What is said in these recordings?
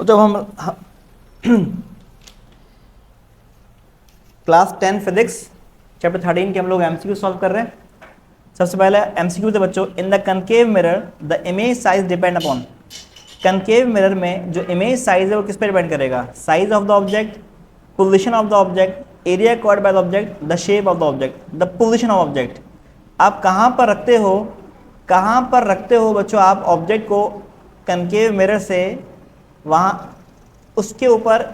जब हम class 10 physics chapter 13 के हम लोग एमसीक्यू सॉल्व कर रहे हैं। सबसे पहले एमसीक्यू थे बच्चों, in the concave mirror the image size depend upon. Concave mirror में जो इमेज साइज है वो किस पे डिपेंड करेगा? Size of the object, position of the object, area covered by the object, the shape of the object, the position of object. आप कहाँ पर रखते हो, कहाँ पर रखते हो बच्चों आप ऑब्जेक्ट को कनकेव मिरर से, वहाँ उसके ऊपर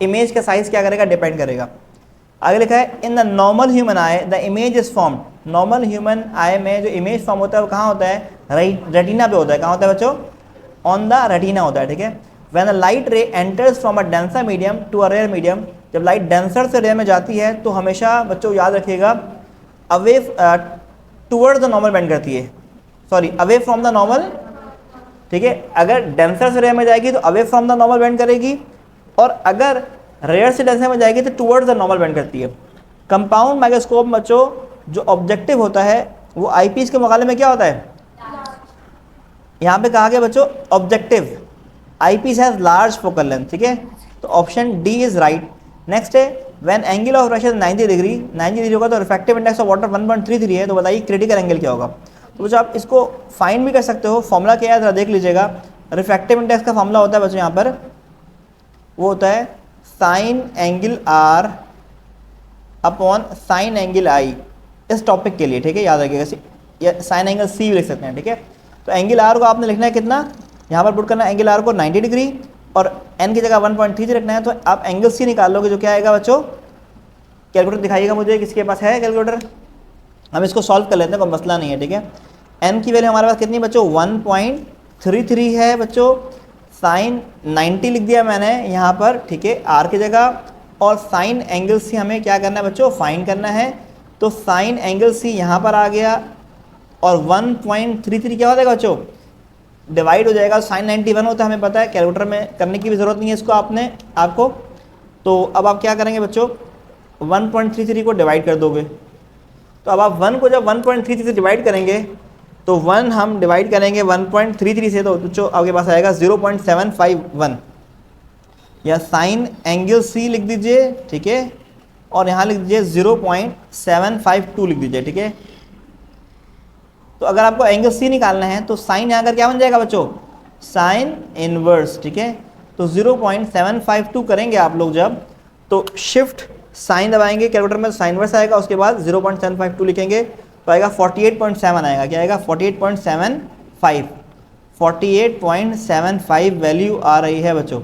इमेज का साइज क्या करेगा? डिपेंड करेगा। आगे लिखा है in the normal human I the image is form. Normal human आई में जो इमेज फॉर्म होता है वो कहाँ होता है? रेटिना पे होता है। कहाँ होता है बच्चों? ऑन द रेटिना होता है, ठीक है। When the light ray enters from a denser medium to a rare medium, जब लाइट डेंसर से रेयर में जाती है तो हमेशा बच्चों याद रखिएगा away towards the normal bend करती है, sorry away from the normal, ठीक है। अगर डेंसर से रेयर में जाएगी तो away from the normal bend करेगी, और अगर रेयर से डेंसर में जाएगी तो टूवर्ड्स द नॉर्मल बेंड करती है। कंपाउंड माइक्रोस्कोप बच्चों जो ऑब्जेक्टिव होता है वो आईपीस के मुकाबले में क्या होता है? यहाँ पे कहा गया बच्चों objective, eyepiece has large focal length, ठीक है। तो option D is right. Next है when angle of ration 90 degree, 90 degree होगा तो रिफ्रैक्टिव इंडेक्स ऑफ वाटर 1.33 है, तो बताइए क्रिटिकल एंगल क्या होगा? तो बच्चों आप इसको फाइंड भी कर सकते हो। फॉर्मूला क्या है जरा देख लीजिएगा। रिफ्रैक्टिव इंडेक्स का फॉर्मूला होता है बच्चों यहाँ पर, वो होता है sine angle R upon sine angle I, इस टॉपिक के लिए, ठीक है। याद रखिएगा, या साइन एंगल सी भी लिख सकते हैं, ठीक है। तो एंगल आर को आपने लिखना है कितना, यहाँ पर पुट करना है एंगल आर को 90 डिग्री और एन की जगह 1.33 रखना है। तो आप एंगल सी निकाल लोगे, जो क्या आएगा बच्चों? कैलकुलेटर दिखाइएगा मुझे, किसके पास है कैलकुलेटर? हम इसको सॉल्व कर लेते हैं, कोई मसला नहीं है, ठीक है। एन की वैल्यू हमारे पास कितनी बच्चों? 1.33 है बच्चों। साइन 90 लिख दिया मैंने यहाँ पर, ठीक है, आर की जगह। और साइन एंगल सी हमें क्या करना है बच्चों? फाइंड करना है। तो साइन एंगल सी यहाँ पर आ गया और 1.33 क्या हो जाएगा बच्चों? डिवाइड हो जाएगा। साइन 91 होता है, हमें पता है, कैलकुलेटर में करने की भी ज़रूरत नहीं है इसको आपको। तो अब आप क्या करेंगे बच्चों? 1.33 को डिवाइड कर दोगे। तो अब आप 1 को जब 1.33 से डिवाइड करेंगे तो 1 हम डिवाइड करेंगे 1.33 से, तो बच्चों आपके पास आएगा 0.751, या साइन एंगल सी लिख दीजिए, ठीक है, और यहाँ लिख दीजिए 0.752 लिख दीजिए, ठीक है। तो अगर आपको एंगल सी निकालना है तो साइन यहाँ कर क्या बन जाएगा बच्चों? साइन इनवर्स, ठीक है। तो 0.752 करेंगे आप लोग जब, तो शिफ्ट साइन दबाएंगे कैलकुलेटर में, साइन इनवर्स आएगा, उसके बाद 0.752 लिखेंगे तो आएगा 48.7 आएगा। क्या आएगा? 48.75, 48.75 वैल्यू आ रही है बच्चों।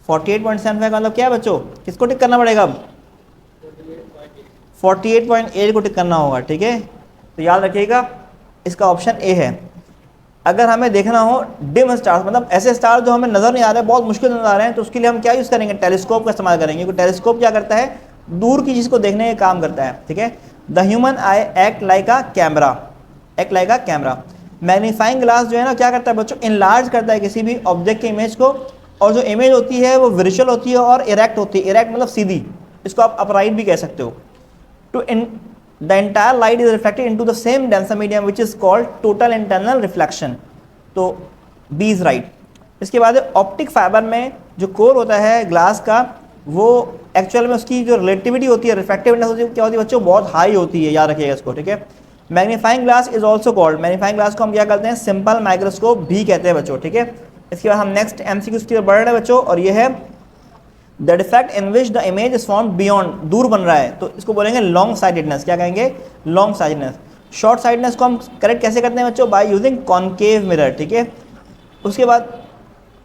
48.75 का मतलब क्या है बच्चों? किसको टिक करना पड़ेगा अब? 48.8 को टिक करना होगा, ठीक है। तो याद रखिएगा इसका ऑप्शन ए है। अगर हमें देखना हो डिम स्टार, मतलब ऐसे स्टार जो हमें नज़र नहीं आ रहे, बहुत मुश्किल नजर आ रहे हैं, तो उसके लिए हम क्या यूज़ करेंगे? टेलीस्कोप का इस्तेमाल करेंगे, क्योंकि टेलीस्कोप क्या करता है? दूर की चीज़ को देखने का काम करता है, ठीक है। The human I act like a camera, act like a camera. Magnifying glass जो है ना क्या करता है बच्चों? इनलार्ज करता है किसी भी ऑब्जेक्ट के इमेज को, और जो इमेज होती है वो वर्चुअल होती है और इरेक्ट होती है। इरेक्ट मतलब सीधी, इसको आप अपराइट भी कह सकते हो। To the entire light is reflected into the same denser medium which is called total internal reflection। तो B is right। इसके बाद ऑप्टिक फाइबर में जो कोर होता है ग्लास का, वो एक्चुअल में उसकी जो रिलेटिविटी होती है, रिफ्रैक्टिव इंडेक्स होती है, क्या होती है बच्चों? बहुत हाई होती है, याद रखिएगा इसको, ठीक है। Magnifying glass is also called, magnifying glass को हम क्या कहते हैं? सिंपल माइक्रोस्कोप भी कहते हैं बच्चों, ठीक है। इसके बाद हम नेक्स्ट एमसीक्यू की तरफ बढ़ रहे हैं बच्चों, और ये है the defect in which the image is form beyond, दूर बन रहा है, तो इसको बोलेंगे लॉन्ग साइडेडनेस। क्या कहेंगे? Long sidedness. शॉर्ट साइडनेस को हम करेक्ट कैसे करते हैं बच्चों? बाय यूजिंग कॉनकेव मिरर, ठीक है। उसके बाद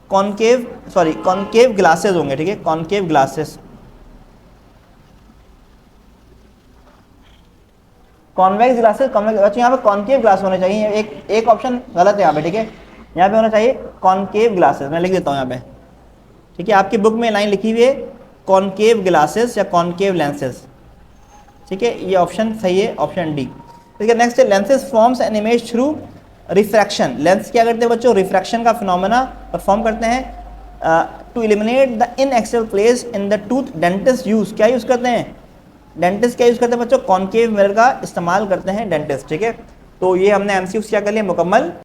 कॉनकेव ग्लासेस होंगे, ठीक है, concave glasses. Convex glasses, convex बच्चों यहाँ पे कॉनकेव ग्लास होने चाहिए। एक ऑप्शन गलत है यहाँ पे, ठीक है। यहाँ पे होना चाहिए कॉनकेव ग्लासेस, मैं लिख देता हूँ यहाँ पे, ठीक है। आपकी बुक में लाइन लिखी हुई है कॉनकेव ग्लासेस या कॉनकेव लेंसेज, ठीक है, ये ऑप्शन सही है, ऑप्शन डी, ठीक है। नेक्स्ट है lenses forms an image through refraction. Lens क्या करते हैं बच्चों? रिफ्रैक्शन का फिनोमेना परफॉर्म करते हैं। To eliminate the inaccessible place in the tooth, dentist use क्या यूज़ करते हैं? डेंटिस्ट क्या यूज़ करते हैं बच्चों? कॉनकेव मिरर का इस्तेमाल करते हैं डेंटिस्ट, ठीक है। तो ये हमने एमसीक्यूज क्या कर लिया मुकम्मल।